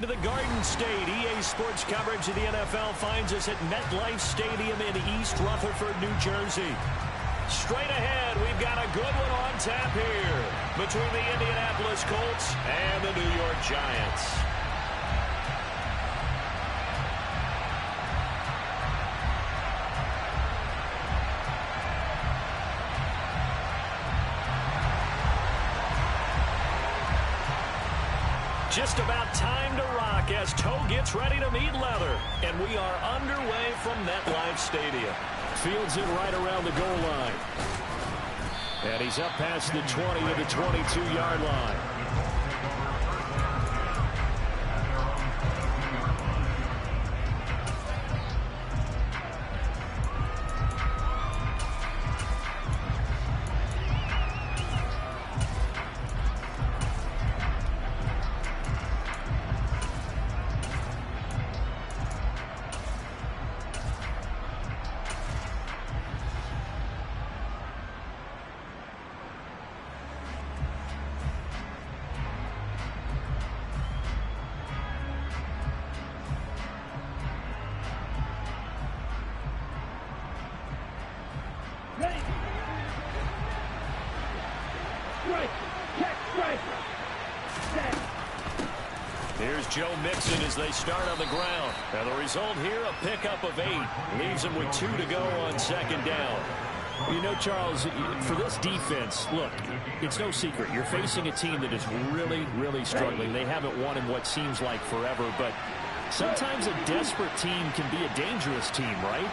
to the Garden State. EA Sports coverage of the NFL finds us at MetLife Stadium in East Rutherford, New Jersey. Straight ahead, we've got a good one on tap here between the Indianapolis Colts and the New York Giants. Just about time to rock as Toe gets ready to meet leather. And we are underway from MetLife Stadium. Fields it right around the goal line. And he's up past the 20 to the 22-yard line. Here's Joe Mixon as they start on the ground. And the result here, a pickup of 8. Leaves him with 2 to go on second down. You know, Charles, for this defense, look, it's no secret. You're facing a team that is really, really struggling. They haven't won in what seems like forever, but sometimes a desperate team can be a dangerous team, right?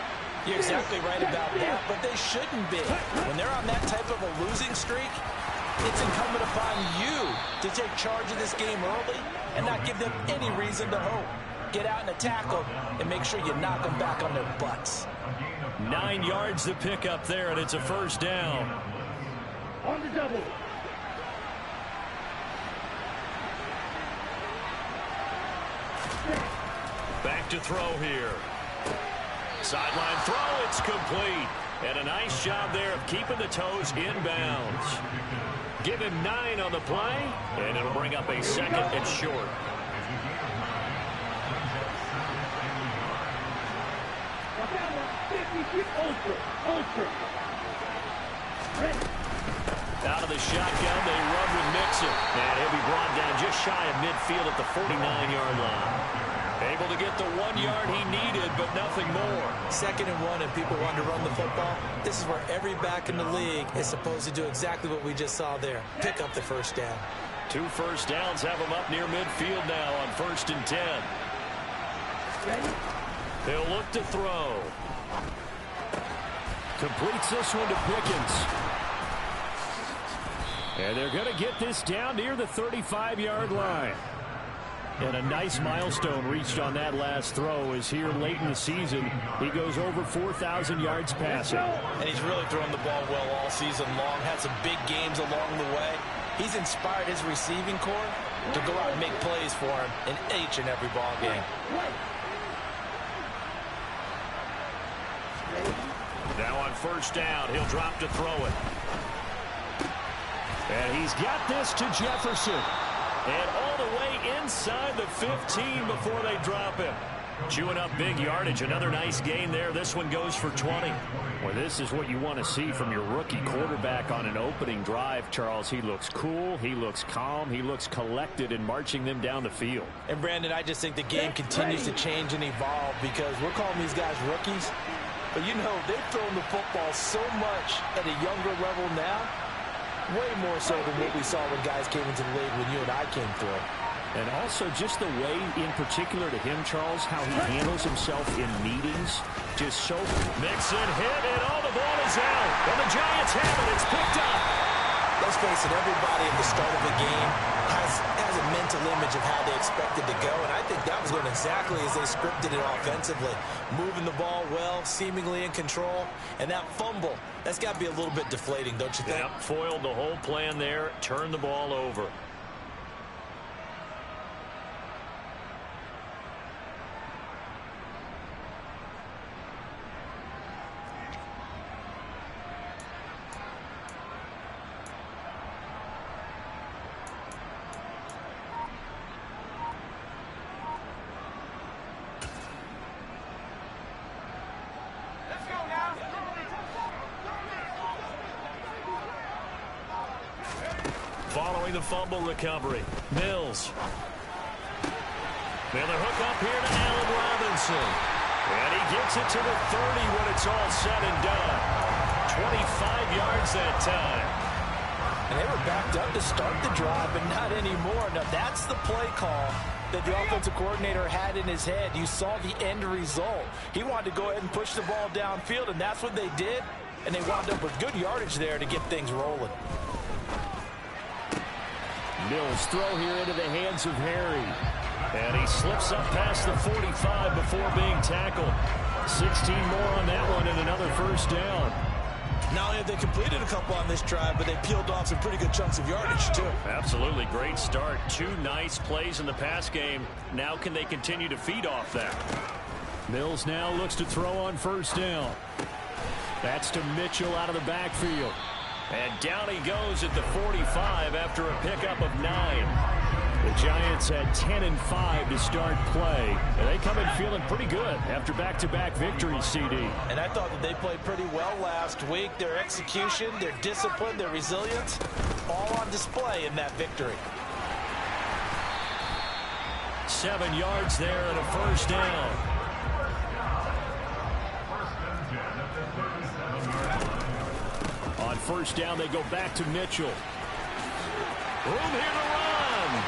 You're exactly right about that, but they shouldn't be. When they're on that type of a losing streak, it's incumbent upon you to take charge of this game early and not give them any reason to hope. Get out and attack them and make sure you knock them back on their butts. 9 yards to pick up there, and it's a first down. On the double. Back to throw here. Sideline throw, it's complete. And a nice job there of keeping the toes inbounds. Give him 9 on the play, and it'll bring up a second and short. Out of the shotgun, they run with Mixon. And he'll be brought down just shy of midfield at the 49-yard line. Able to get the 1 yard he needed, but nothing more. 2nd and 1, and people want to run the football. This is where every back in the league is supposed to do exactly what we just saw there. Pick up the first down. 2 first downs have him up near midfield now on 1st and 10. He'll look to throw. Completes this one to Pickens. And they're going to get this down near the 35-yard line. And a nice milestone reached on that last throw is here late in the season. He goes over 4,000 yards passing. And he's really thrown the ball well all season long. Had some big games along the way. He's inspired his receiving corps to go out and make plays for him in each and every ball game. Now on first down, he'll drop to throw it. And he's got this to Jefferson. And all the way inside the 15 before they drop him. Chewing up big yardage. Another nice gain there. This one goes for 20. Well, this is what you want to see from your rookie quarterback on an opening drive, Charles. He looks cool. He looks calm. He looks collected in marching them down the field. And, Brandon, I just think the game continues to change and evolve because we're calling these guys rookies. But, you know, they've thrown the football so much at a younger level now. Way more so than what we saw when guys came into the league when you and I came through. And also just the way, in particular to him, Charles, how he handles himself in meetings. Just so. Mixon hit, and all the ball is out. And the Giants have it. It's picked up. Let's face it, everybody at the start of a game has a mental image of how they expect it to go. And I think that was going exactly as they scripted it offensively. Moving the ball well, seemingly in control. And that fumble, that's got to be a little bit deflating, don't you think? Yep, foiled the whole plan there. Turned the ball over. following the fumble recovery. Mills. And the hook up here to Allen Robinson. And he gets it to the 30 when it's all said and done. 25 yards that time. And they were backed up to start the drive, but not anymore. Now, that's the play call that the offensive coordinator had in his head. You saw the end result. He wanted to go ahead and push the ball downfield, and that's what they did. And they wound up with good yardage there to get things rolling. Mills throw here into the hands of Harry. And he slips up past the 45 before being tackled. 16 more on that one and another first down. Not only have they completed a couple on this drive, but they peeled off some pretty good chunks of yardage, too. Absolutely. Great start. 2 nice plays in the pass game. Now can they continue to feed off that? Mills now looks to throw on first down. That's to Mitchell out of the backfield. And down he goes at the 45 after a pickup of 9. The Giants had 10 and 5 to start play. And they come in feeling pretty good after back-to-back victories, CD. And I thought that they played pretty well last week. Their execution, their discipline, their resilience, all on display in that victory. 7 yards there and a first down. On first down, they go back to Mitchell. Room here to run.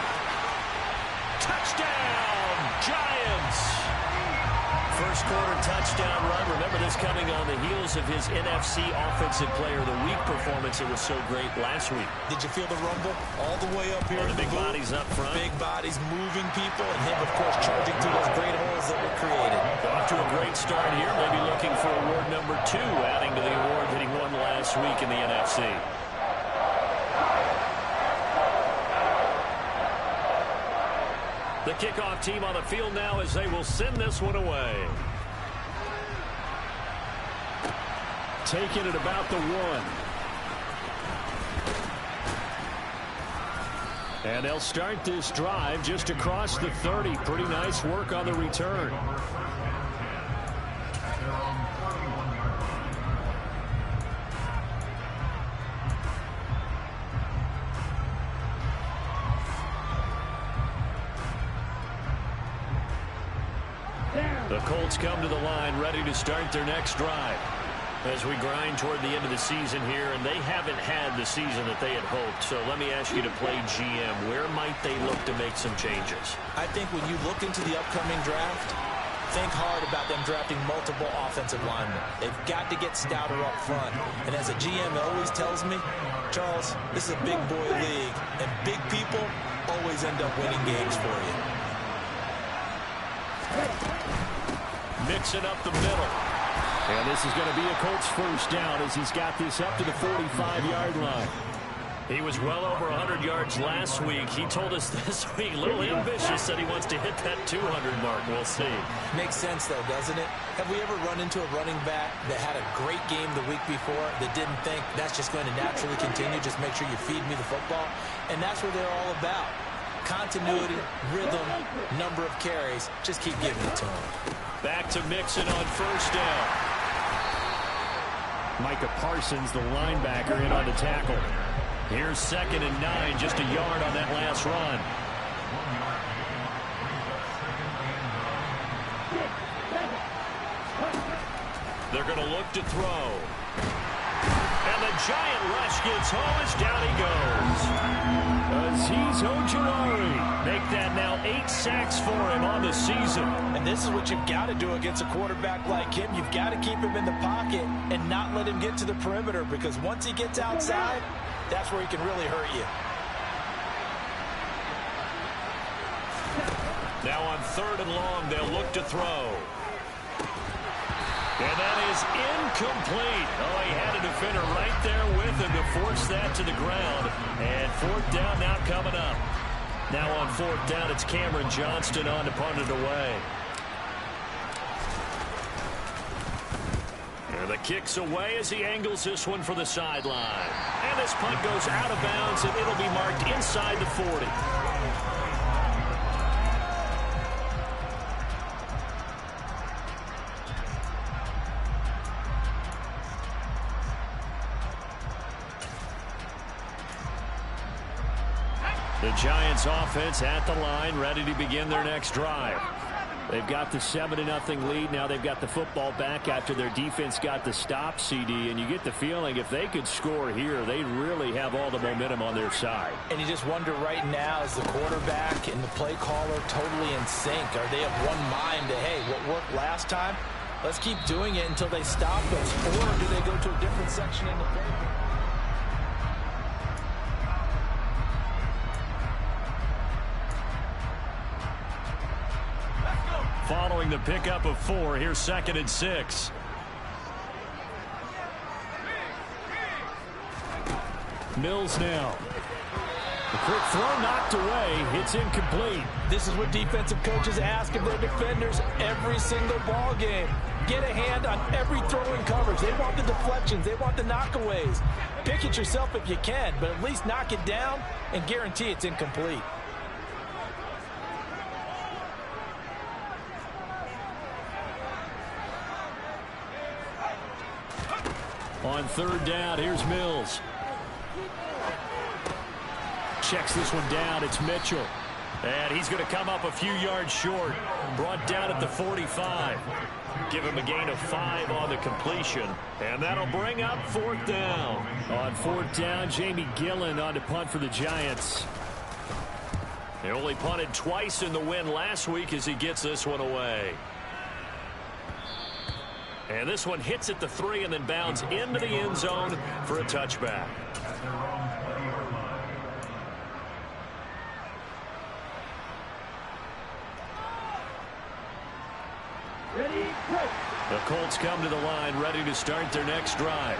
Touchdown, Giants. First quarter touchdown run. Remember this coming on the heels of his NFC Offensive Player of the Week performance. It was so great last week. Did you feel the rumble all the way up here? The big bodies up front. Big bodies moving people, and him, of course, charging through those great holes that were created. Off to a great start here. Maybe looking for award number 2, adding to the award that he won last week in the NFC. The kickoff team on the field now as they will send this one away. Taking it about the 1. And they'll start this drive just across the 30. Pretty nice work on the return. The Colts come to the line ready to start their next drive as we grind toward the end of the season here, and they haven't had the season that they had hoped. So let me ask you to play GM. Where might they look to make some changes? I think when you look into the upcoming draft, think hard about them drafting multiple offensive linemen. They've got to get stouter up front. And as a GM always tells me, Charles, this is a big boy league, and big people always end up winning games for you. Mixing up the middle. And this is going to be a Colts first down as he's got this up to the 45-yard line. He was well over 100 yards last week. He told us this week, a little ambitious, that he wants to hit that 200 mark. We'll see. Makes sense, though, doesn't it? Have we ever run into a running back that had a great game the week before that didn't think that's just going to naturally continue? Just make sure you feed me the football. And that's what they're all about. Continuity, rhythm, number of carries. Just keep giving it to him. Back to Mixon on first down. Micah Parsons, the linebacker, in on the tackle. Here's 2nd and 9, just a yard on that last run. They're going to look to throw. And the giant rush gets home as down he goes. Azeez Ojulari make that now 8 sacks for him on the season. And this is what you've got to do against a quarterback like him. You've got to keep him in the pocket and not let him get to the perimeter, because once he gets outside, that's where he can really hurt you. Now on 3rd and long, they'll look to throw. And that is incomplete. Oh, he had a defender right there with him to force that to the ground. And 4th down now coming up. Now on 4th down, it's Cameron Johnston on to punt it away. And the kick's away as he angles this one for the sideline. And this punt goes out of bounds, and it'll be marked inside the 40. The Giants offense at the line, ready to begin their next drive. They've got the 7-0 lead. Now they've got the football back after their defense got the stop, CD. And you get the feeling if they could score here, they really have all the momentum on their side. And you just wonder right now, is the quarterback and the play caller totally in sync? Are they of one mind to, hey, what worked last time? Let's keep doing it until they stop us. Or do they go to a different section in the play? Following the pickup of 4, here's 2nd and 6. Mills now. The quick throw knocked away. It's incomplete. This is what defensive coaches ask of their defenders every single ball game. Get a hand on every throwing coverage. They want the deflections. They want the knockaways. Pick it yourself if you can, but at least knock it down and guarantee it's incomplete. On 3rd down, here's Mills. Checks this one down. It's Mitchell. And he's going to come up a few yards short. Brought down at the 45. Give him a gain of 5 on the completion. And that'll bring up 4th down. On 4th down, Jamie Gillen on to punt for the Giants. They only punted twice in the win last week as he gets this one away. And this one hits at the 3 and then bounds into the end zone for a touchback. Ready, break. The Colts come to the line ready to start their next drive.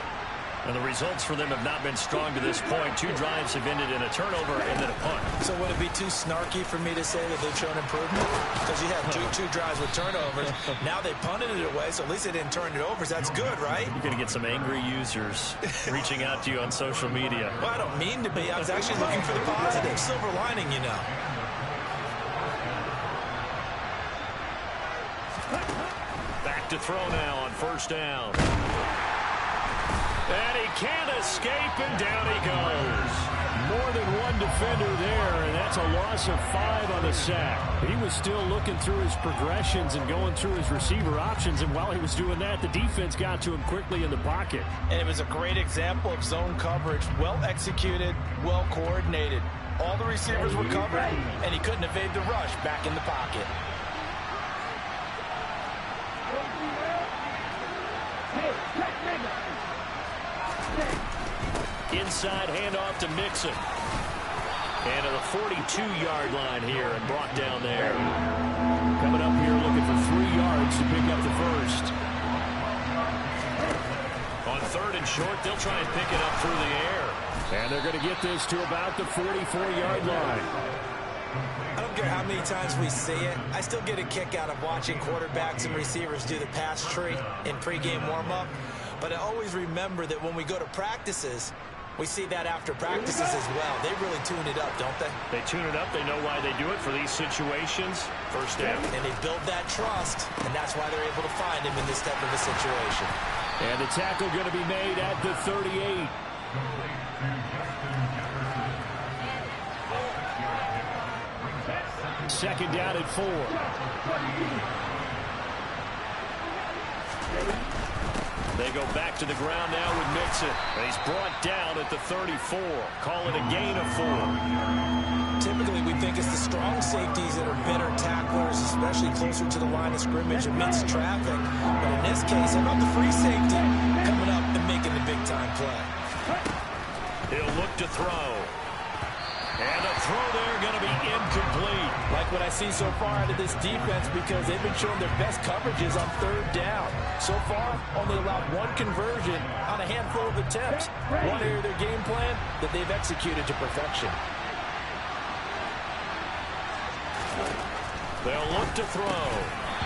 And the results for them have not been strong to this point. 2 drives have ended in a turnover and then a punt. So would it be too snarky for me to say that they've shown improvement? Because you had two drives with turnovers. Now they punted it away, so at least they didn't turn it over. So that's good, right? You're going to get some angry users reaching out to you on social media. Well, I don't mean to be. I was actually looking for the positive. Silver lining, you know. Back to throw now on 1st down. And he can't escape, and down he goes. More than one defender there, and that's a loss of 5 on the sack. He was still looking through his progressions and going through his receiver options, and while he was doing that, the defense got to him quickly in the pocket. And it was a great example of zone coverage. Well executed, well coordinated. All the receivers were covered, and he couldn't evade the rush back in the pocket. Inside handoff to Mixon. And to the 42-yard line here and brought down there. Coming up here looking for 3 yards to pick up the 1st. On 3rd and short, they'll try and pick it up through the air. And they're going to get this to about the 44-yard line. I don't care how many times we see it. I still get a kick out of watching quarterbacks and receivers do the pass tree in pregame warm-up. But I always remember that when we go to practices, we see that after practices as well. They really tune it up, don't they? They tune it up. They know why they do it for these situations. 1st down. And they build that trust, and that's why they're able to find him in this type of a situation. And the tackle going to be made at the 38. Second down at 4. They go back to the ground now with Mixon. And he's brought down at the 34. Call it a gain of 4. Typically, we think it's the strong safeties that are better tacklers, especially closer to the line of scrimmage amidst traffic. But in this case, how about the free safety coming up and making the big-time play? He'll look to throw. And a throw there going to be incomplete. Like what I see so far out of this defense, because they've been showing their best coverages on 3rd down. So far, only allowed 1 conversion on a handful of attempts. One area of their game plan that they've executed to perfection. They'll look to throw.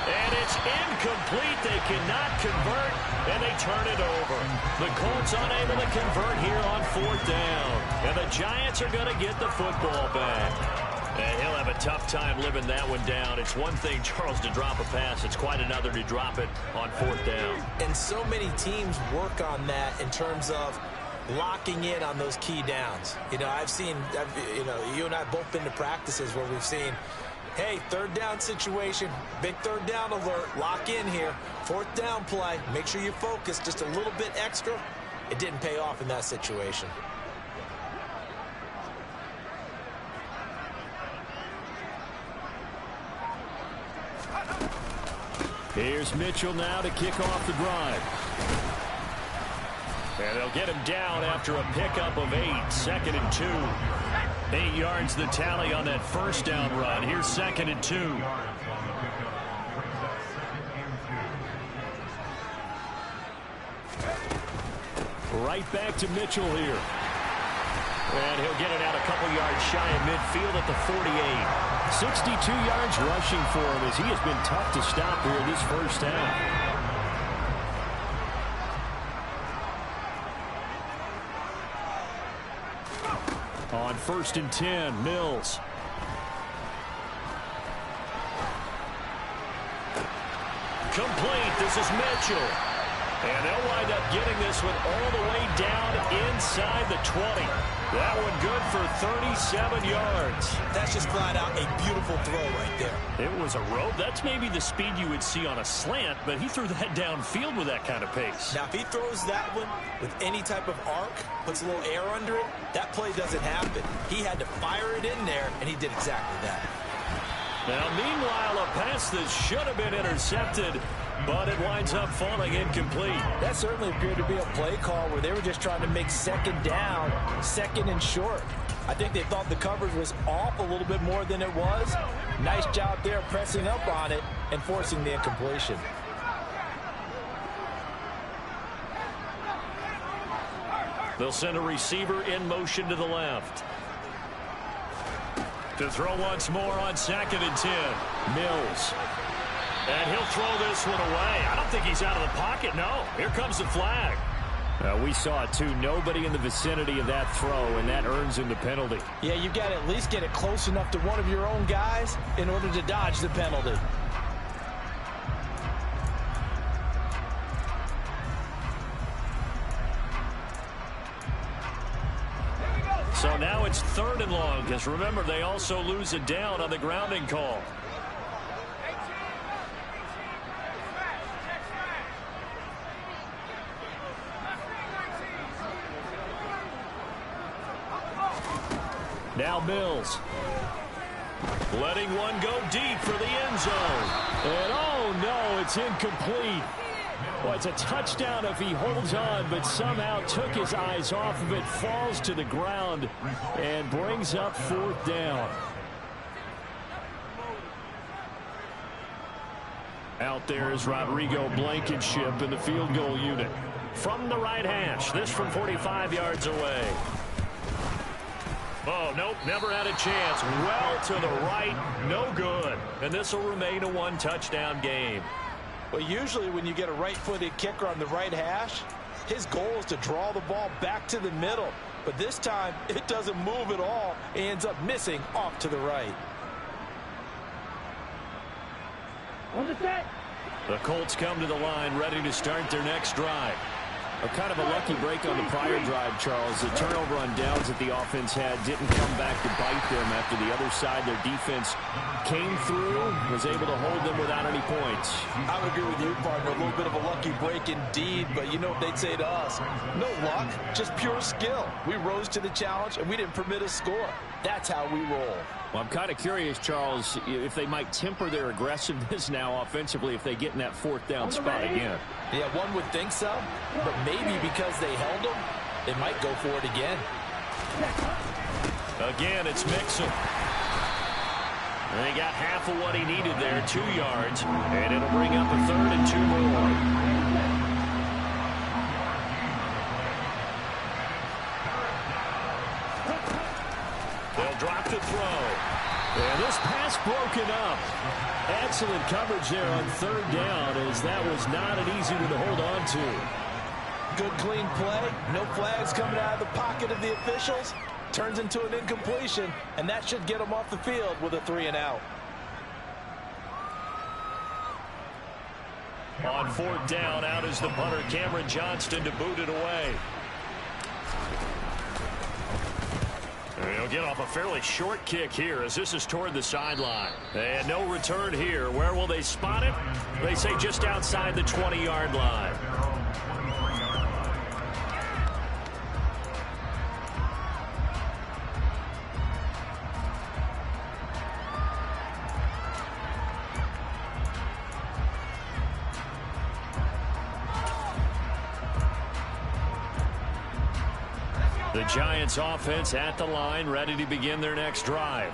And it's incomplete. They cannot convert, and they turn it over. The Colts unable to convert here on 4th down. And the Giants are going to get the football back. And he'll have a tough time living that one down. It's one thing, Charles, to drop a pass. It's quite another to drop it on 4th down. And so many teams work on that in terms of locking in on those key downs. You know, you and I both been to practices where we've seen, hey, third down situation, big third down alert, lock in here. Fourth down play, make sure you focus just a little bit extra. It didn't pay off in that situation. Here's Mitchell now to kick off the drive. And they'll get him down after a pickup of 8, 2nd and 2. 8 yards the tally on that first down run. Here's 2nd and 2. Right back to Mitchell here. And he'll get it out a couple yards shy of midfield at the 48. 62 yards rushing for him as he has been tough to stop here this first half. On 1st and 10, Mills. Complete. This is Mitchell. And they'll wind up getting this one all the way down inside the 20. That one good for 37 yards. That's just flat out a beautiful throw right there. It was a rope. That's maybe the speed you would see on a slant, but he threw that downfield with that kind of pace. Now, if he throws that one with any type of arc, puts a little air under it, that play doesn't happen. He had to fire it in there, and he did exactly that. Now, meanwhile, a pass that should have been intercepted, but it winds up falling incomplete. That certainly appeared to be a play call where they were just trying to make second down, second and short. I think they thought the coverage was off a little bit more than it was. Nice job there pressing up on it and forcing the incompletion. They'll send a receiver in motion to the left. To throw once more on 2nd and 10. Mills. And he'll throw this one away. I don't think he's out of the pocket, no. Here comes the flag. We saw it, too. Nobody in the vicinity of that throw, and that earns him the penalty. Yeah, you've got to at least get it close enough to one of your own guys in order to dodge the penalty. So now it's 3rd and long, because remember, they also lose it down on the grounding call. Now Mills. Letting one go deep for the end zone. And oh no, it's incomplete. Well, it's a touchdown if he holds on, but somehow took his eyes off of it, falls to the ground, and brings up 4th down. Out there is Rodrigo Blankenship in the field goal unit. From the right hash, this from 45 yards away. Oh, nope, never had a chance. Well to the right, no good. And this will remain a 1-touchdown game. Well, usually when you get a right-footed kicker on the right hash, his goal is to draw the ball back to the middle. But this time, it doesn't move at all. He ends up missing off to the right. On the set. The Colts come to the line, ready to start their next drive. A kind of a lucky break on the prior drive, Charles. The turnover on downs that the offense had didn't come back to bite them after the other side. Their defense came through, was able to hold them without any points. I would agree with you, partner. A little bit of a lucky break indeed, but you know what they'd say to us? No luck, just pure skill. We rose to the challenge, and we didn't permit a score. That's how we roll. Well, I'm kind of curious, Charles, if they might temper their aggressiveness now offensively if they get in that 4th down spot again. Yeah, one would think so, but maybe because they held them, they might go for it again. Again, it's Mixon. And he got half of what he needed there, 2 yards, and it'll bring up a 3rd and 2 more. They'll drop the throw. And this pass broken up. Excellent coverage there on 3rd down, as that was not an easy one to hold on to. Good clean play. No flags coming out of the pocket of the officials. Turns into an incompletion, and that should get them off the field with a 3-and-out. On 4th down, out is the punter, Cameron Johnston, to boot it away. He'll get off a fairly short kick here as this is toward the sideline. And no return here. Where will they spot it? They say just outside the 20-yard line. The Giants offense at the line, ready to begin their next drive.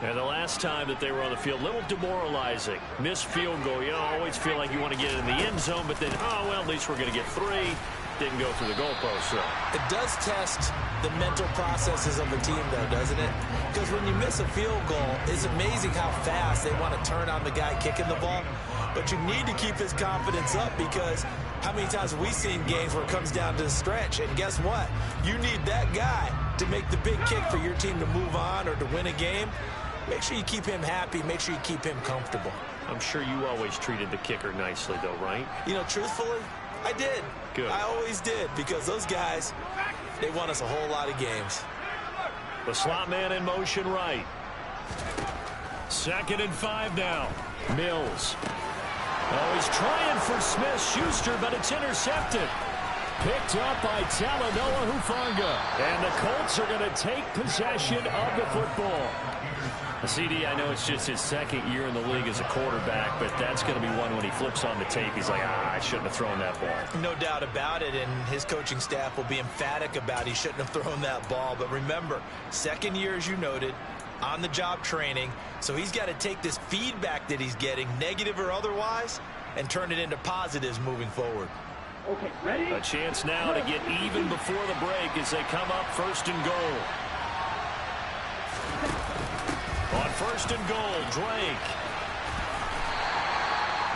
And the last time that they were on the field, a little demoralizing. Missed field goal. You always feel like you want to get it in the end zone, but then, oh, well, at least we're going to get 3. Didn't go through the goalpost. So it does test the mental processes of a team, though, doesn't it? Because when you miss a field goal, it's amazing how fast they want to turn on the guy kicking the ball. But you need to keep his confidence up, because how many times have we seen games where it comes down to the stretch? And guess what? You need that guy to make the big kick for your team to move on or to win a game. Make sure you keep him happy. Make sure you keep him comfortable. I'm sure you always treated the kicker nicely, though, right? You know, truthfully, I did. Good. I always did, because those guys, they won us a whole lot of games. The slot man in motion right. 2nd and 5 now. Mills. Oh, he's trying for Smith-Schuster, but it's intercepted. Picked up by Talanoa Hufanga. And the Colts are going to take possession of the football. CD, I know it's just his 2nd year in the league as a quarterback, but that's going to be one when he flips on the tape. He's like, I shouldn't have thrown that ball. No doubt about it, and his coaching staff will be emphatic about he shouldn't have thrown that ball. But remember, 2nd year, as you noted, on-the-job training, so he's got to take this feedback that he's getting, negative or otherwise, and turn it into positives moving forward. Okay, ready? A chance now to get even before the break as they come up 1st and goal. On 1st and goal, Drake.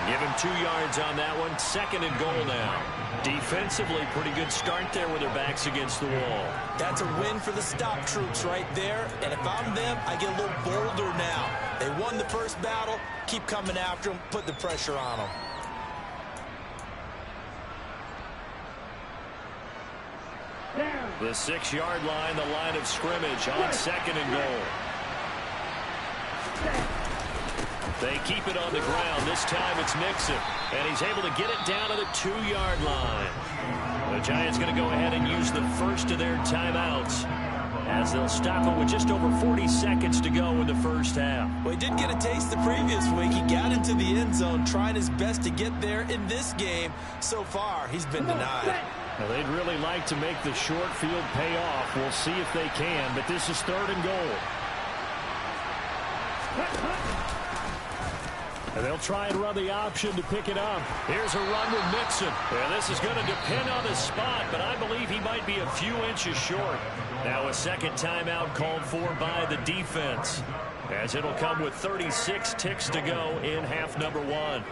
Give him 2 yards on that one. 2nd and goal now. Defensively, pretty good start there with their backs against the wall. That's a win for the stop troops right there. And if I'm them, I get a little bolder now. They won the first battle. Keep coming after them. Put the pressure on them. The 6-yard line, the line of scrimmage on 2nd and goal. They keep it on the ground. This time it's Mixon. And he's able to get it down to the 2-yard line. The Giants going to go ahead and use the first of their timeouts as they'll stop it with just over 40 seconds to go in the first half. Well, he did get a taste the previous week. He got into the end zone, trying his best to get there. In this game, so far, he's been denied. Now, they'd really like to make the short field pay off. We'll see if they can, but this is 3rd and goal. And they'll try and run the option to pick it up. Here's a run with Mixon. And this is going to depend on the spot, but I believe he might be a few inches short. Now a 2nd timeout called for by the defense, as it'll come with 36 ticks to go in half number 1.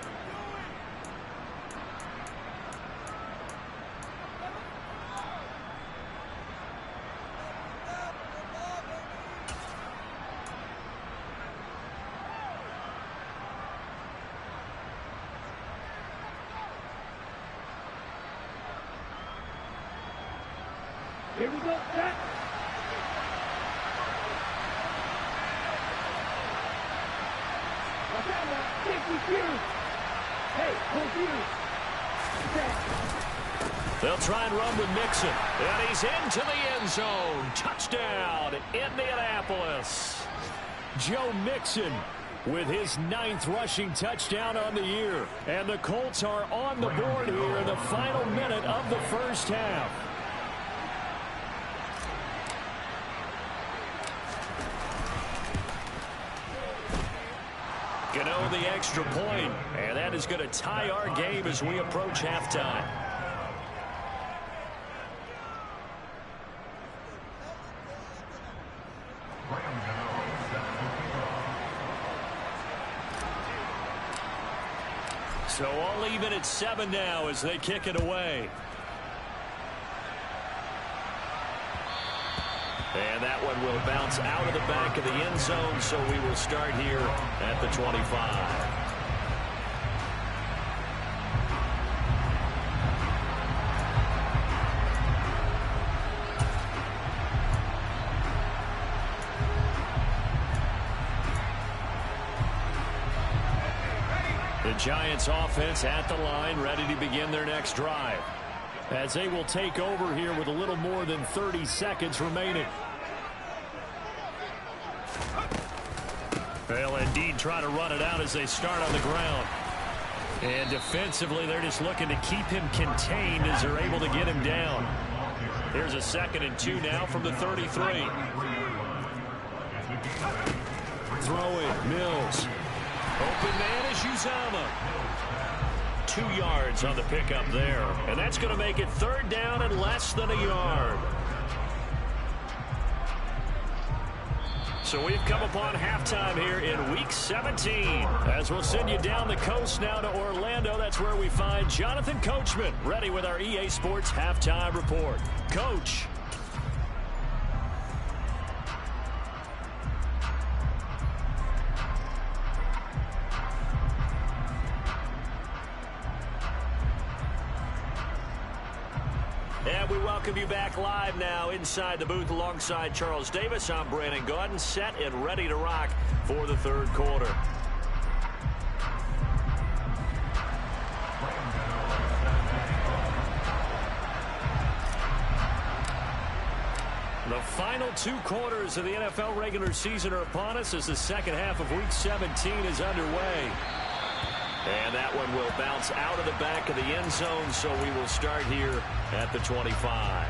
Here we go, set. Hey, confused. Set. They'll try and run with Mixon. And he's into the end zone. Touchdown, Indianapolis. Joe Mixon with his 9th rushing touchdown on the year. And the Colts are on the board here in the final minute of the first half. Gano the extra point, and that is going to tie our game as we approach halftime. So all even at 7 now as they kick it away. And that one will bounce out of the back of the end zone, so we will start here at the 25. Giants offense at the line, ready to begin their next drive, as they will take over here with a little more than 30 seconds remaining. They'll indeed try to run it out as they start on the ground. And defensively, they're just looking to keep him contained as they're able to get him down. Here's a 2nd and 2 now from the 33. Throw it, Mills. Open man is Uzomah. 2 yards on the pickup there. And that's going to make it 3rd down and less than a yard. So we've come upon halftime here in Week 17. As we'll send you down the coast now to Orlando. That's where we find Jonathan Coachman ready with our EA Sports Halftime Report. Coach. And we welcome you back live now inside the booth alongside Charles Davis. I'm Brandon Gaudin, set and ready to rock for the 3rd quarter. The final 2 quarters of the NFL regular season are upon us as the 2nd half of Week 17 is underway. And that one will bounce out of the back of the end zone, so we will start here at the 25.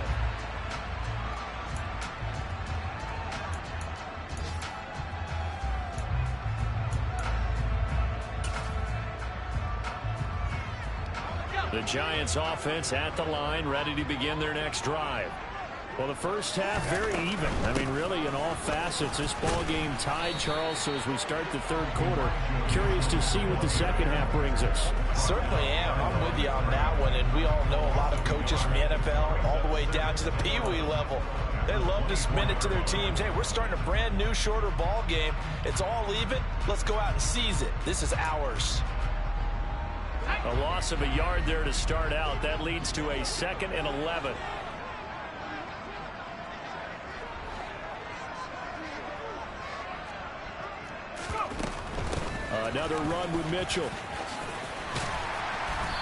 The Giants offense at the line, ready to begin their next drive. Well, the first half, very even. I mean, really, in all facets, this ball game tied, Charles. So as we start the 3rd quarter, curious to see what the 2nd half brings us. Certainly am. I'm with you on that one. And we all know a lot of coaches from the NFL all the way down to the Pee-wee level. They love to spin it to their teams. Hey, we're starting a brand new, shorter ball game. It's all even. Let's go out and seize it. This is ours. A loss of a yard there to start out. That leads to a 2nd and 11. Another run with Mitchell.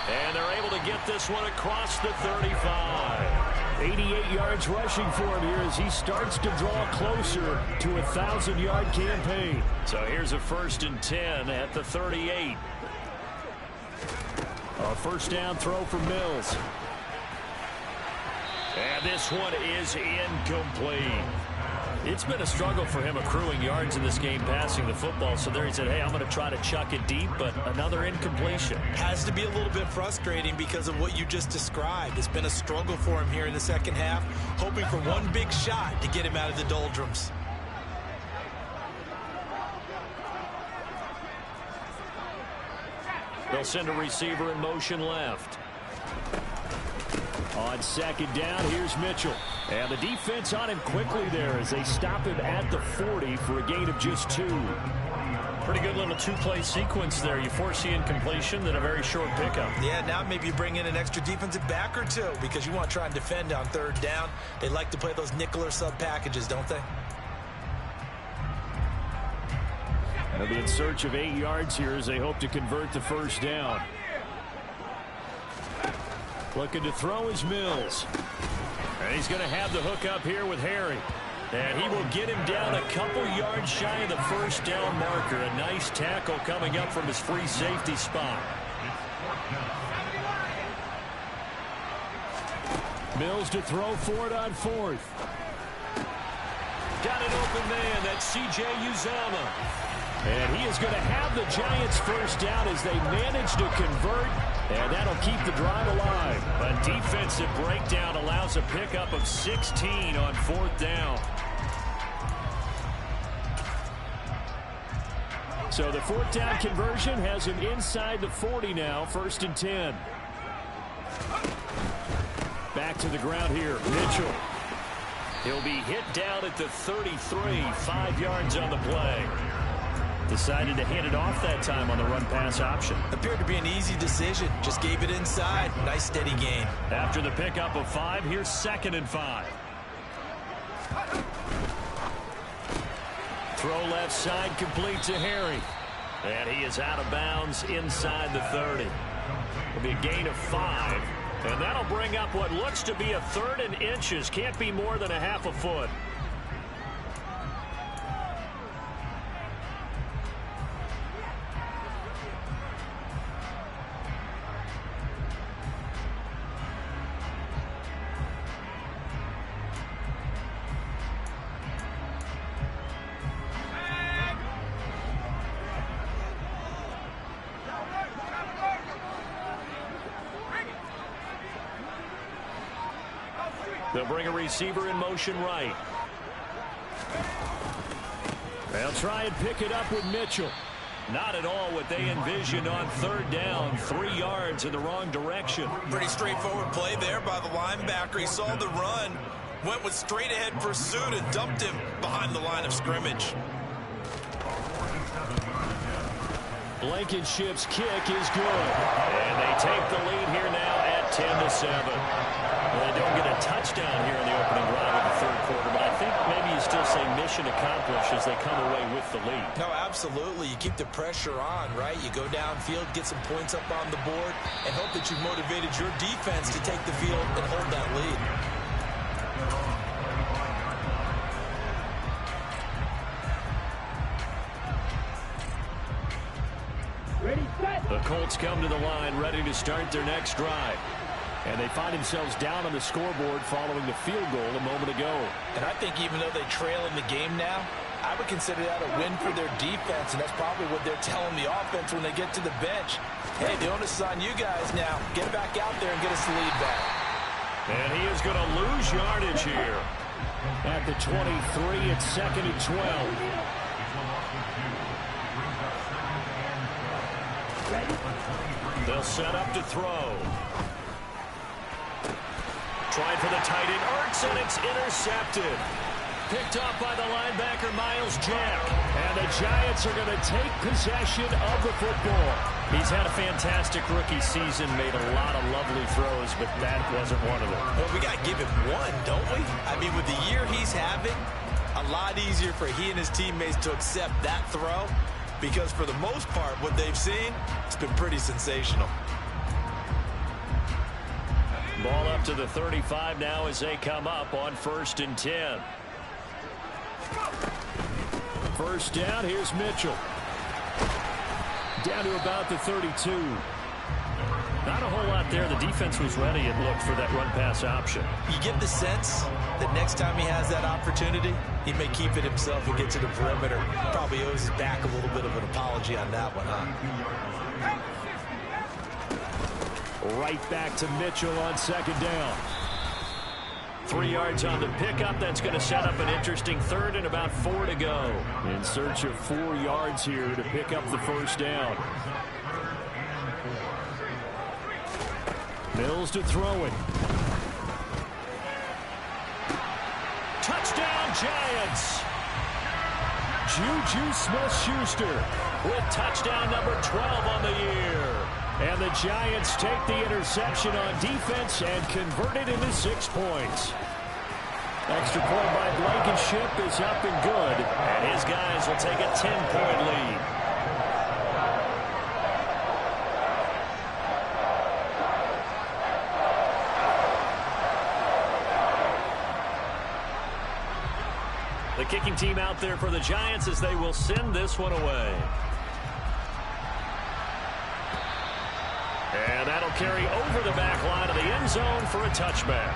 And they're able to get this one across the 35. 88 yards rushing for him here as he starts to draw closer to a 1,000-yard campaign. So here's a 1st and 10 at the 38. A 1st down throw for Mills. And this one is incomplete. It's been a struggle for him accruing yards in this game passing the football. So there he said, hey, I'm going to try to chuck it deep, but another incompletion. Has to be a little bit frustrating because of what you just described. It's been a struggle for him here in the 2nd half, hoping for one big shot to get him out of the doldrums. They'll send a receiver in motion left. On 2nd down, here's Mitchell. And the defense on him quickly there as they stop him at the 40 for a gain of just 2. Pretty good little 2-play sequence there. You force the incompletion, then a very short pickup. Yeah, now maybe you bring in an extra defensive back or 2 because you want to try and defend on 3rd down. They like to play those nickel or sub packages, don't they? They'll be in search of 8 yards here as they hope to convert the 1st down. Looking to throw is Mills. And he's going to have the hook up here with Harry. And he will get him down a couple yards shy of the 1st down marker. A nice tackle coming up from his free safety spot. Mills to throw for it on 4th. Got an open man. That's C.J. Uzomah. And he is going to have the Giants 1st down as they manage to convert. And that'll keep the drive alive. A defensive breakdown allows a pickup of 16 on 4th down. So the 4th down conversion has him inside the 40 now. 1st and 10. Back to the ground here. Mitchell. He'll be hit down at the 33. 5 yards on the play. Decided to hand it off that time on the run-pass option. Appeared to be an easy decision. Just gave it inside. Nice, steady gain. After the pickup of 5, here's 2nd and 5. Throw left side complete to Harry. And he is out of bounds inside the 30. It'll be a gain of 5. And that'll bring up what looks to be a 3rd and inches. Can't be more than a half a foot. They'll bring a receiver in motion right. They'll try and pick it up with Mitchell. Not at all what they envisioned on 3rd down. 3 yards in the wrong direction. Pretty straightforward play there by the linebacker. He saw the run, went with straight-ahead pursuit, and dumped him behind the line of scrimmage. Blankenship's kick is good. And they take the lead here now at 10-7. Well, they don't get a touchdown here in the opening drive of the 3rd quarter, but I think maybe you still say mission accomplished as they come away with the lead. No, absolutely. You keep the pressure on, right? You go downfield, get some points up on the board, and hope that you've motivated your defense to take the field and hold that lead. Ready, set. The Colts come to the line, ready to start their next drive. And they find themselves down on the scoreboard following the field goal a moment ago. And I think even though they trail in the game now, I would consider that a win for their defense, and that's probably what they're telling the offense when they get to the bench. Hey, the onus is on you guys now. Get back out there and get us the lead back. And he is going to lose yardage here. At the 23, it's 2nd and 12. They'll set up to throw. Trying for the tight end, Ertz, and it's intercepted. Picked up by the linebacker, Myles Jack. And the Giants are going to take possession of the football. He's had a fantastic rookie season, made a lot of lovely throws, but that wasn't one of them. Well, we got to give him one, don't we? I mean, with the year he's having, a lot easier for he and his teammates to accept that throw, because for the most part, what they've seen, it's been pretty sensational. Ball up to the 35 now as they come up on 1st and 10. First down, here's Mitchell. Down to about the 32. Not a whole lot there. The defense was ready, it looked, for that run-pass option. You get the sense that next time he has that opportunity, he may keep it himself and get to the perimeter. Probably owes his back a little bit of an apology on that one, huh? Right back to Mitchell on 2nd down. 3 yards on the pickup. That's going to set up an interesting 3rd and about 4 to go. In search of 4 yards here to pick up the 1st down. Mills to throw it. Touchdown, Giants! Juju Smith-Schuster with touchdown number 12 on the year. And the Giants take the interception on defense and convert it into 6 points. Extra point by Blankenship is up and good. And his guys will take a 10-point lead. The kicking team out there for the Giants as they will send this one away. And that'll carry over the back line of the end zone for a touchback.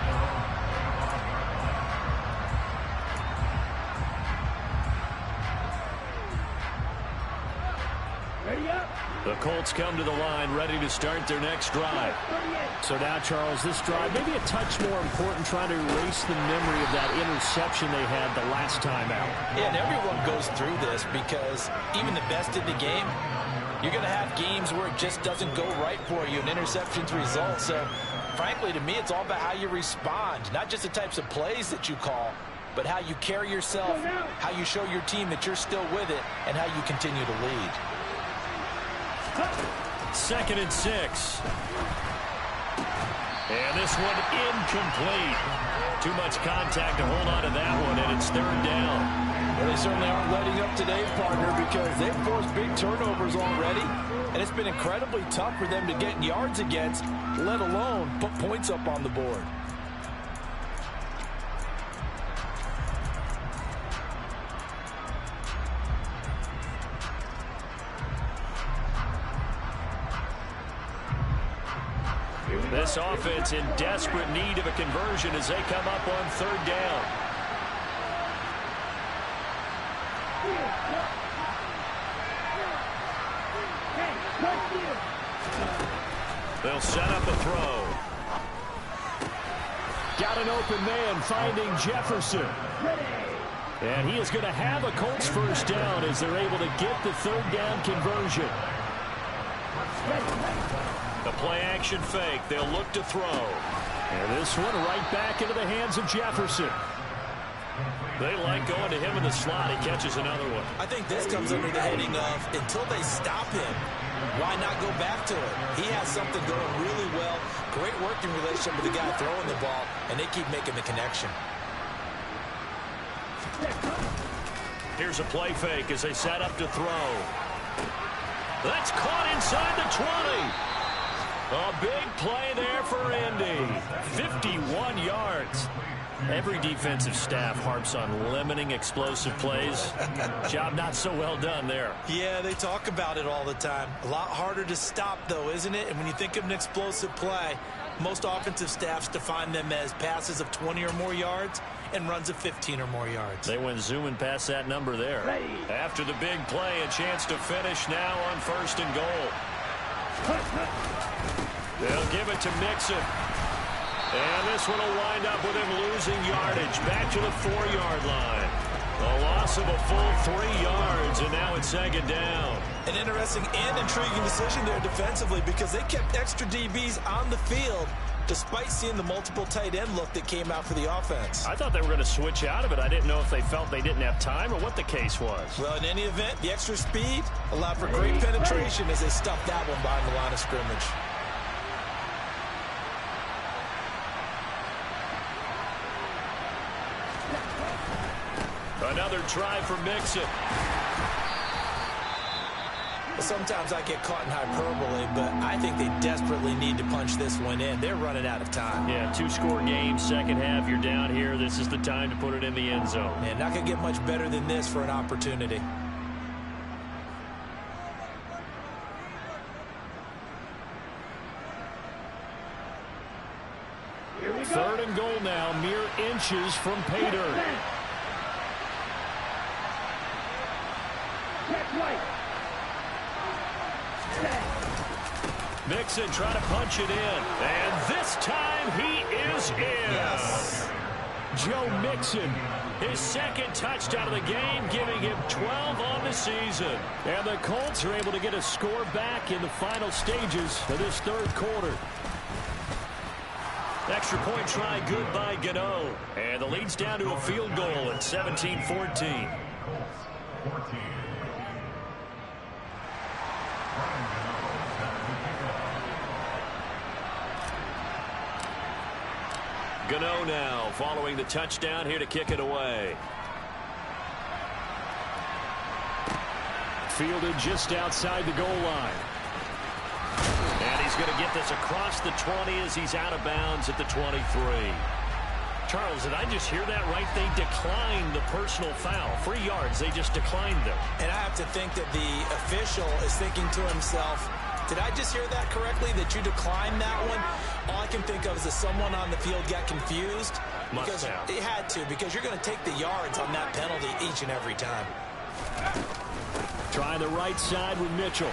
The Colts come to the line ready to start their next drive. So now, Charles, this drive maybe a touch more important, trying to erase the memory of that interception they had the last time out. Yeah, and everyone goes through this because even the best in the game, you're going to have games where it just doesn't go right for you, and interceptions result. So, frankly, to me, it's all about how you respond, not just the types of plays that you call, but how you carry yourself, how you show your team that you're still with it, and how you continue to lead. 2nd and 6. And this one incomplete. Too much contact to hold on to that one, and it's third down. Well, they certainly aren't letting up today, partner, because they've forced big turnovers already, and it's been incredibly tough for them to get yards against, let alone put points up on the board. This offense in desperate need of a conversion as they come up on third down. They'll set up a throw. Got an open man finding Jefferson. And he is going to have a Colts first down as they're able to get the third down conversion. The play-action fake. They'll look to throw. And this one right back into the hands of Jefferson. They like going to him in the slot. He catches another one. I think this comes under the heading of until they stop him, why not go back to it? He has something going really well. Great working relationship with the guy throwing the ball, and they keep making the connection. Here's a play fake as they set up to throw. That's caught inside the 20. A big play there for Indy. 51 yards. Every defensive staff harps on limiting explosive plays. Job not so well done there. Yeah, they talk about it all the time. A lot harder to stop, though, isn't it? And when you think of an explosive play, most offensive staffs define them as passes of 20 or more yards and runs of 15 or more yards. They went zooming past that number there. After the big play, a chance to finish now on 1st and goal. They'll give it to Mixon. And this one will wind up with him losing yardage. Back to the 4-yard line. A loss of a full 3 yards, and now it's 2nd down. An interesting and intriguing decision there defensively because they kept extra DBs on the field despite seeing the multiple tight end look that came out for the offense. I thought they were going to switch out of it. I didn't know if they felt they didn't have time or what the case was. Well, in any event, the extra speed allowed for great penetration as they stuffed that one behind the line of scrimmage. Another try for Mixon. Sometimes I get caught in hyperbole, but I think they desperately need to punch this one in. They're running out of time. Yeah, 2-score game, second half, you're down here. This is the time to put it in the end zone. Man, not going to get much better than this for an opportunity. Third and goal now, mere inches from pay dirt. Mixon trying to punch it in. And this time he is in. Yes. Joe Mixon, his second touchdown of the game, giving him 12 on the season. And the Colts are able to get a score back in the final stages of this third quarter. Extra point try good by Gano. And the lead's down to a field goal at 17-14. Gano now following the touchdown here to kick it away. Fielded just outside the goal line. And he's going to get this across the 20 as he's out of bounds at the 23. Charles, did I just hear that right? They declined the personal foul. 3 yards, they just declined them. And I have to think that the official is thinking to himself, did I just hear that correctly, that you declined that one? All I can think of is that someone on the field got confused. Must have. It had to, because you're going to take the yards on that penalty each and every time. Try the right side with Mitchell.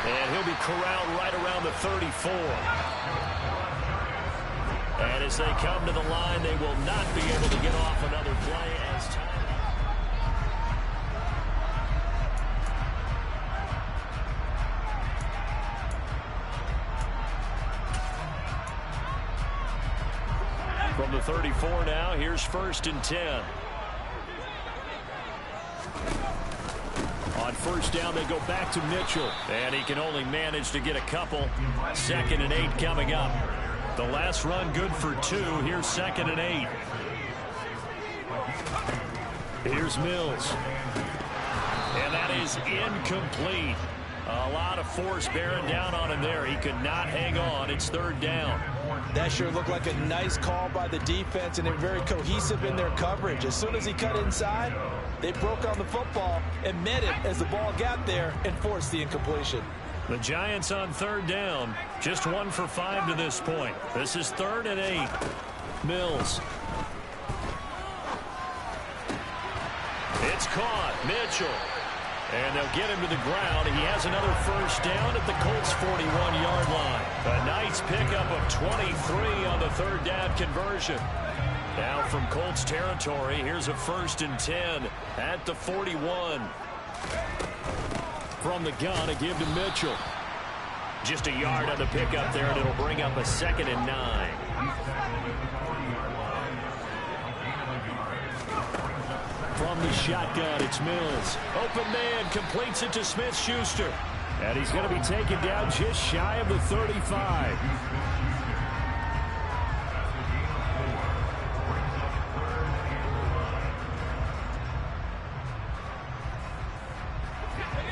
And he'll be corralled right around the 34. And as they come to the line, they will not be able to get off another play as time. From the 34 now, here's 1st and 10. On first down. They go back to Mitchell. And he can only manage to get a couple. 2nd and 8 coming up. The last run good for 2. Here's 2nd and 8. Here's Mills. And that is incomplete. A lot of force bearing down on him there. He could not hang on. It's 3rd down. That sure looked like a nice call by the defense, and they're very cohesive in their coverage. As soon as he cut inside, they broke on the football and met it as the ball got there and forced the incompletion. The Giants on 3rd down. Just 1 for 5 to this point. This is 3rd and 8. Mills. It's caught. Mitchell. And they'll get him to the ground. He has another first down at the Colts' 41-yard line. A nice pickup of 23 on the 3rd down conversion. Now from Colts territory, here's a 1st and 10 at the 41. From the gun, a give to Mitchell. Just a yard on the pickup there, and it'll bring up a 2nd and 9. From the shotgun, it's Mills. Open man, completes it to Smith-Schuster. And he's going to be taken down just shy of the 35.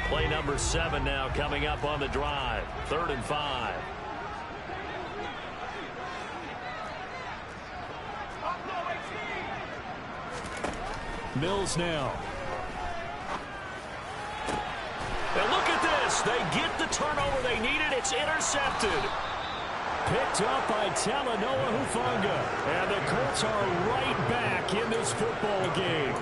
Play number 7 now coming up on the drive. 3rd and 5. Mills now. And look at this. They get the turnover they needed. It's intercepted. Picked up by Talanoa Hufanga. And the Colts are right back in this football game.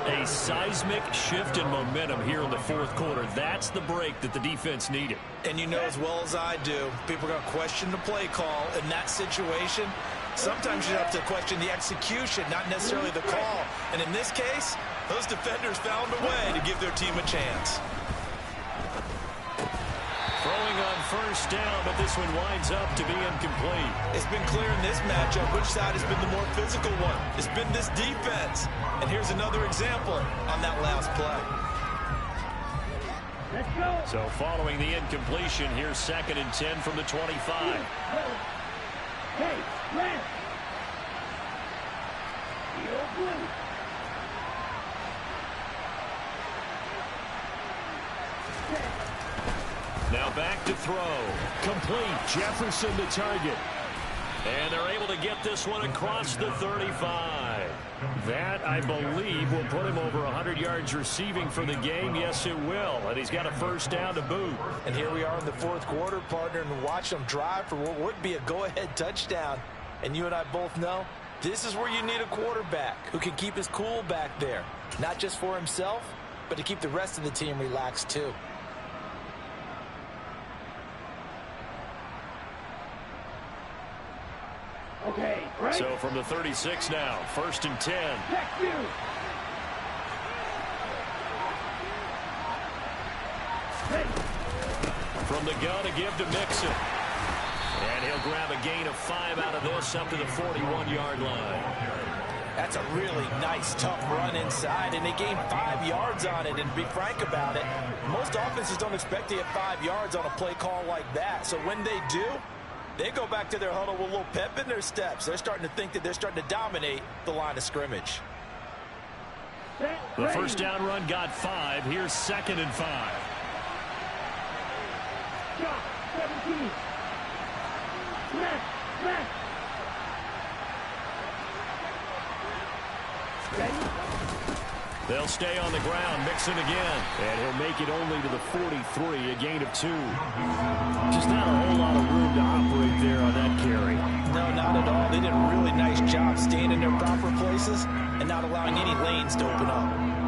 A seismic shift in momentum here in the 4th quarter. That's the break that the defense needed. And you know as well as I do, people are going to question the play call in that situation. Sometimes you have to question the execution, not necessarily the call. And in this case, those defenders found a way to give their team a chance. Throwing on first down, but this one winds up to be incomplete. It's been clear in this matchup which side has been the more physical one. It's been this defense. And here's another example on that last play. Let's go. So following the incompletion, here's 2nd and 10 from the 25. Hey, left. Field blue. Now back to throw. Complete. Jefferson to target. And they're able to get this one across the 35. That, I believe, will put him over 100 yards receiving for the game. Yes, it will. And he's got a first down to boot. And here we are in the 4th quarter, partner, and watch them drive for what would be a go-ahead touchdown. And you and I both know this is where you need a quarterback who can keep his cool back there. Not just for himself, but to keep the rest of the team relaxed too. Okay, right. So from the 36 now, 1st and 10. Check you. Hey. From the gun, a give to Mixon. And he'll grab a gain of 5 out of this up to the 41-yard line. That's a really nice, tough run inside, and they gained 5 yards on it. And to be frank about it, most offenses don't expect to get 5 yards on a play call like that. So when they do, they go back to their huddle with a little pep in their steps. They're starting to think that they're starting to dominate the line of scrimmage. The first down run got 5. Here's 2nd and 5. Shot, 17. Left, left. Ready? They'll stay on the ground. Mixon again. And he'll make it only to the 43, a gain of 2. Just not a whole lot of room to operate there on that carry. No, not at all. They did a really nice job staying in their proper places and not allowing any lanes to open up.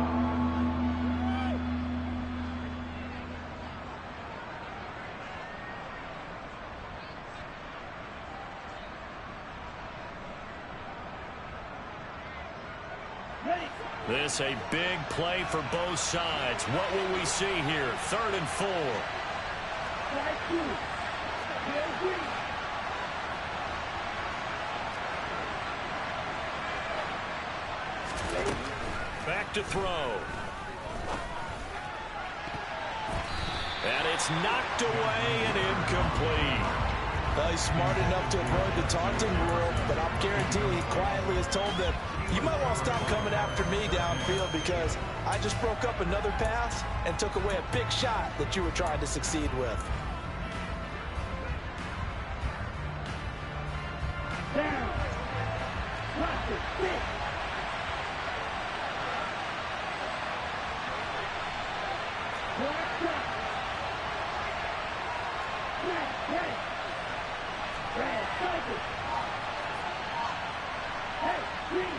This a big play for both sides. What will we see here? 3rd and 4. Back to throw. And it's knocked away and incomplete. He's smart enough to avoid the taunting rule, but I'll guarantee he quietly has told them, you might want to stop coming after me downfield because I just broke up another pass and took away a big shot that you were trying to succeed with. Down. Watch it. Six. Black shot. Red. Red. Cycle. Hey, green.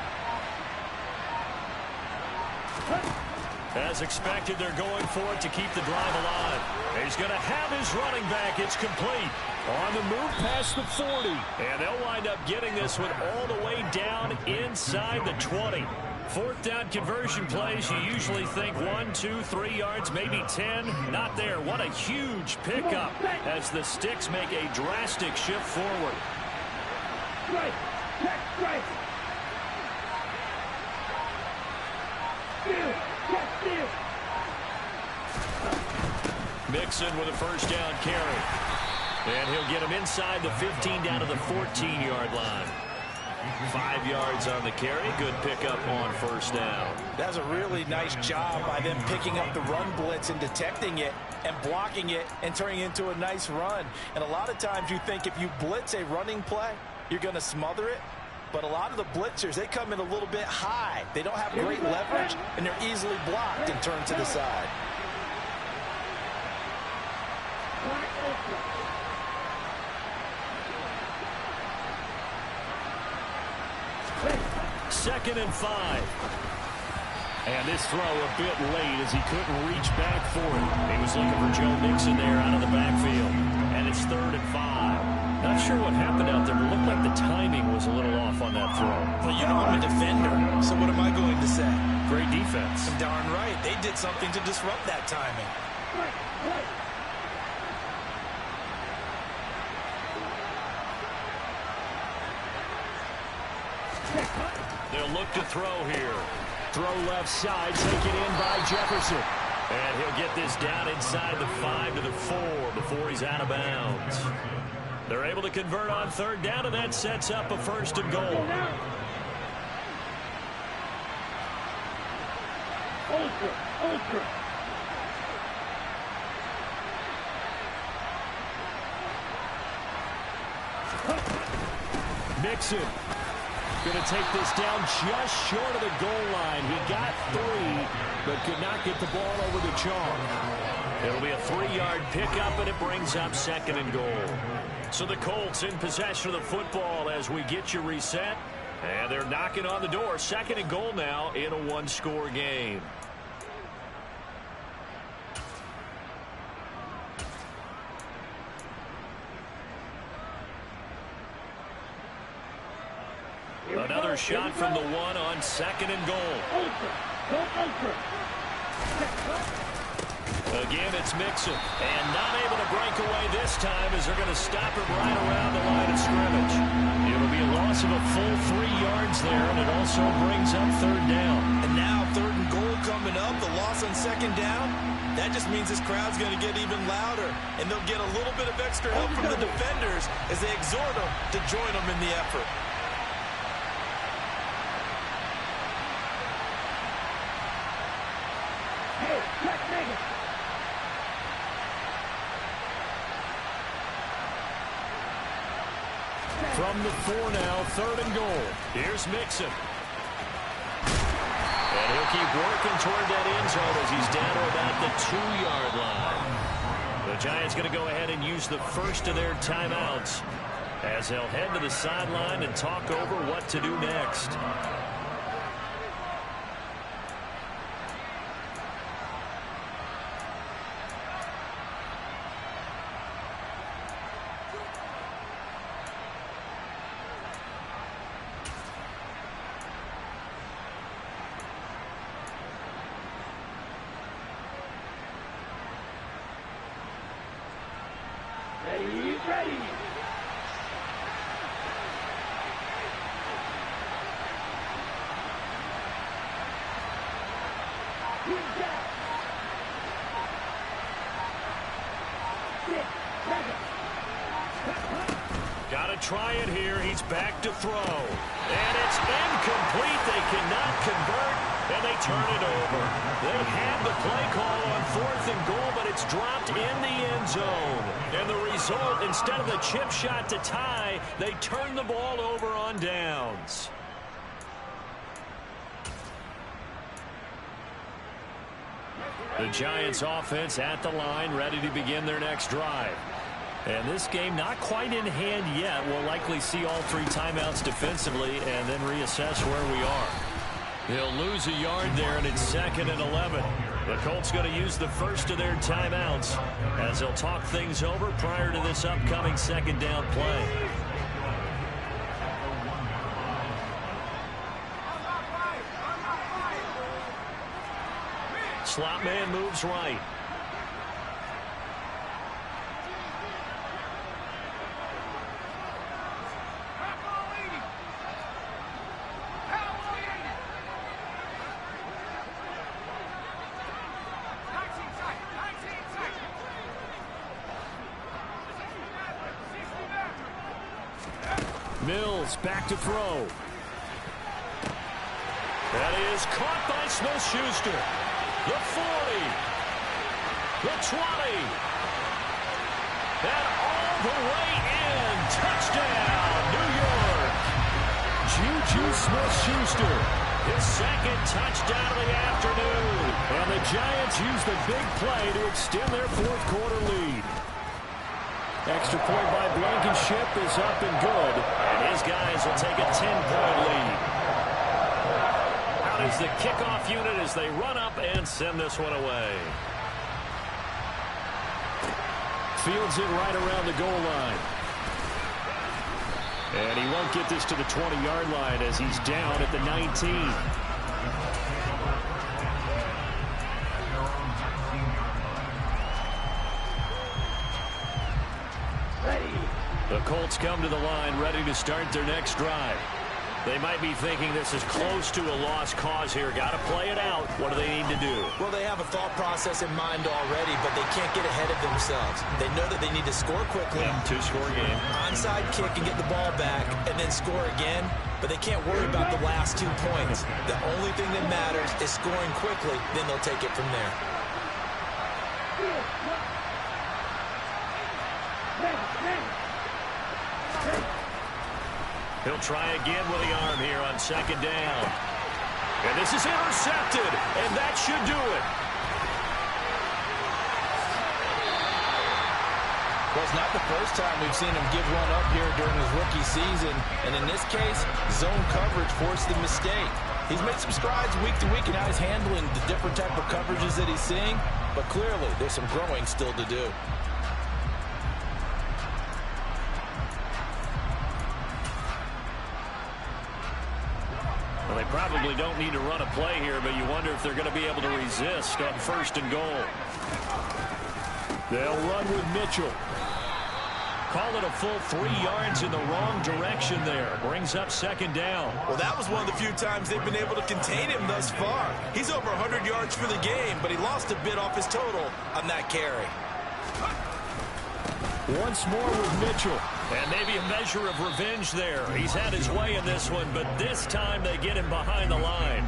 As expected, they're going for it to keep the drive alive. He's going to have his running back. It's complete. On the move past the 40. And they'll wind up getting this one all the way down inside the 20. Fourth down conversion plays, you usually think 1, 2, 3 yards, maybe 10. Not there. What a huge pickup as the Sticks make a drastic shift forward. Strike. Check strike. Steal. Check steal. Mixon with a first down carry. And he'll get him inside the 15 down to the 14-yard line. 5 yards on the carry. Good pickup on first down. That's a really nice job by them picking up the run blitz and detecting it and blocking it and turning it into a nice run. And a lot of times you think if you blitz a running play, you're going to smother it. But a lot of the blitzers, they come in a little bit high. They don't have great leverage, and they're easily blocked and turned to the side. Second and 5. And this throw a bit late as he couldn't reach back for it. He was looking for Joe Mixon there out of the backfield. And it's 3rd and 5. Not sure what happened out there, but it looked like the timing was a little off on that throw. Well, you know I'm a defender, so what am I going to say? Great defense. Darn right. They did something to disrupt that timing. They'll look to throw here. Throw left side, taken in by Jefferson. And he'll get this down inside the 5 to the 4 before he's out of bounds. They're able to convert on 3rd down, and that sets up a 1st and goal. Ultra. Mixon going to take this down just short of the goal line. He got 3, but could not get the ball over the chalk. It'll be a 3-yard pickup, and it brings up 2nd and goal. So the Colts in possession of the football as we get you reset. And they're knocking on the door. 2nd and goal now in a 1-score game. Another shot from the 1 on 2nd and goal. Ultra. Again, it's Mixon. And not able to break away this time as they're going to stop him right around the line of scrimmage. It'll be a loss of a full 3 yards there, and it also brings up 3rd down. And now 3rd and goal coming up, the loss on 2nd down. That just means this crowd's going to get even louder, and they'll get a little bit of extra help from the defenders as they exhort them to join them in the effort. From the 4 now, 3rd and goal. Here's Mixon. And he'll keep working toward that end zone as he's down to about the 2-yard line. The Giants going to go ahead and use the first of their timeouts as they'll head to the sideline and talk over what to do next. Got to try it here. He's back to throw. And it's incomplete. They cannot convert, and they turn it over. They had the play call on 4th and goal, but it's dropped in the end zone. And the result, instead of the chip shot to tie, they turn the ball over on downs. The Giants offense at the line, ready to begin their next drive. And this game not quite in hand yet. We'll likely see all 3 timeouts defensively and then reassess where we are. He'll lose a yard there, and it's 2nd and 11. The Colts going to use the first of their timeouts as they'll talk things over prior to this upcoming 2nd down play. Slot man moves right. Mills back to throw. That is caught by Smith-Schuster. The 40. The 20. And all the way in. Touchdown, New York. Juju Smith-Schuster. His 2nd touchdown of the afternoon. And the Giants use the big play to extend their 4th quarter lead. Extra point by Blankenship is up and good. And his guys will take a 10-point lead. Out is the kickoff unit as they run up and send this one away. Fields it right around the goal line. And he won't get this to the 20-yard line as he's down at the 19. The Colts come to the line ready to start their next drive. They might be thinking this is close to a lost cause here. Got to play it out. What do they need to do? Well, they have a thought process in mind already, but they can't get ahead of themselves. They know that they need to score quickly. Yeah, 2-score game. Onside kick and get the ball back and then score again, but they can't worry about the last 2 points. The only thing that matters is scoring quickly, then they'll take it from there. He'll try again with the arm here on 2nd down. And this is intercepted, and that should do it. Well, it's not the first time we've seen him give one up here during his rookie season. And in this case, zone coverage forced the mistake. He's made some strides week to week, and now he's handling the different type of coverages that he's seeing. But clearly, there's some growing still to do. Well, they probably don't need to run a play here, but you wonder if they're going to be able to resist on 1st and goal. They'll run with Mitchell. Call it a full 3 yards in the wrong direction there. Brings up 2nd down. Well, that was one of the few times they've been able to contain him thus far. He's over 100 yards for the game, but he lost a bit off his total on that carry. Once more with Mitchell. And maybe a measure of revenge there. He's had his way in this one, but this time they get him behind the line.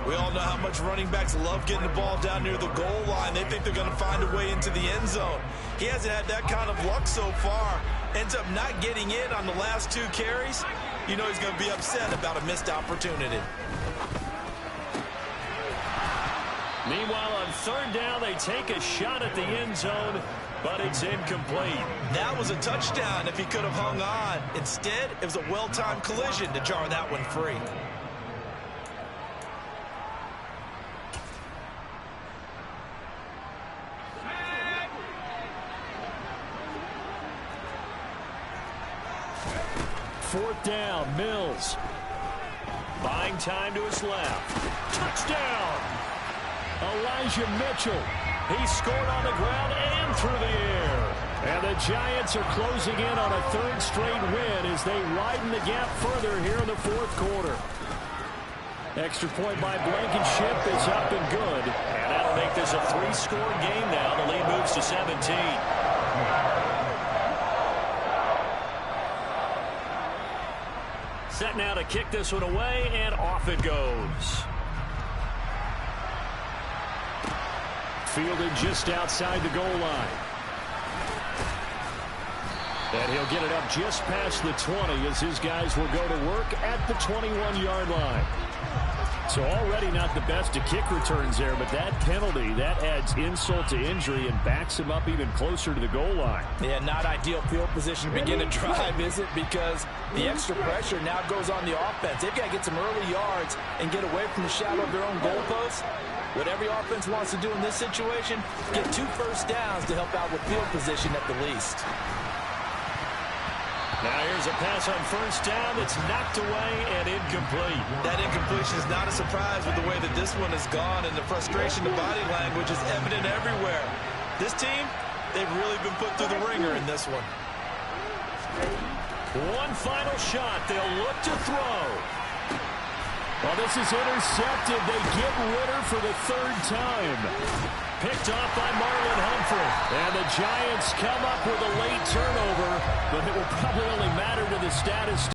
We all know how much running backs love getting the ball down near the goal line. They think they're going to find a way into the end zone. He hasn't had that kind of luck so far. Ends up not getting in on the last 2 carries. You know he's going to be upset about a missed opportunity. Meanwhile, on 3rd down, they take a shot at the end zone, but it's incomplete. That was a touchdown if he could have hung on. Instead, it was a well-timed collision to jar that one free. Fourth down, Mills. Buying time to his left. Touchdown! Elijah Mitchell. He scored on the ground and through the air. And the Giants are closing in on a 3rd straight win as they widen the gap further here in the 4th quarter. Extra point by Blankenship is up and good. And that'll make this a 3-score game now. The lead moves to 17. Set now to kick this one away, and off it goes. Fielded just outside the goal line. And he'll get it up just past the 20 as his guys will go to work at the 21-yard line. So already not the best of kick returns there, but that penalty, that adds insult to injury and backs him up even closer to the goal line. Yeah, not ideal field position to begin a drive, is it? Because the extra pressure now goes on the offense. They've got to get some early yards and get away from the shadow of their own goalposts. What every offense wants to do in this situation, get 2 first downs to help out with field position at the least. Now here's a pass on first down that's knocked away and incomplete. That incompletion is not a surprise with the way that this one has gone, and the frustration, the body language is evident everywhere. This team, they've really been put through the ringer in this one. One final shot. They'll look to throw. Well, this is intercepted. They get Ritter for the 3rd time. Picked off by Marlon Humphrey. And the Giants come up with a late turnover, but it will probably only matter to the status.